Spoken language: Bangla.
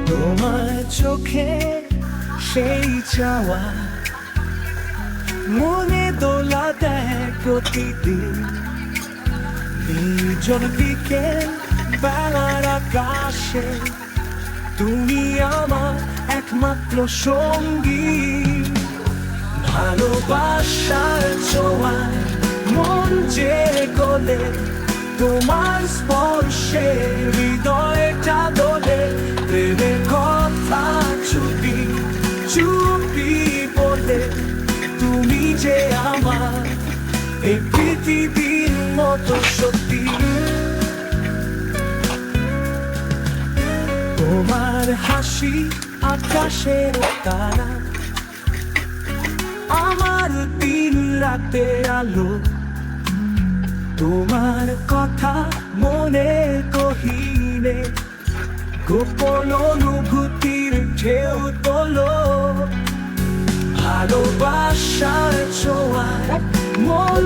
তোমার চোখে সেই চাওয়া মনে দোলা দেয় প্রতিদিন। নির্জন বিকেল বেলার আকাশে তুমি আমার একমাত্র সঙ্গী। ভালোবাসার ছোঁয়ায় মন যে গলে, তোমার স্পর্শে হৃদয়টা দোলে। প্রেমের কথা চুপি চুপি বলে, তুমি যে আমার এই পৃথিবীর মতো সত্যি। তোমার হাসি আকাশের তারা, আমার দিন রাতের আলো। তোমার কথা মনে কহিলে, গোপন অনুভূতির ঢেউ তোলো। ভালোবাসার ছোঁয়ায় মন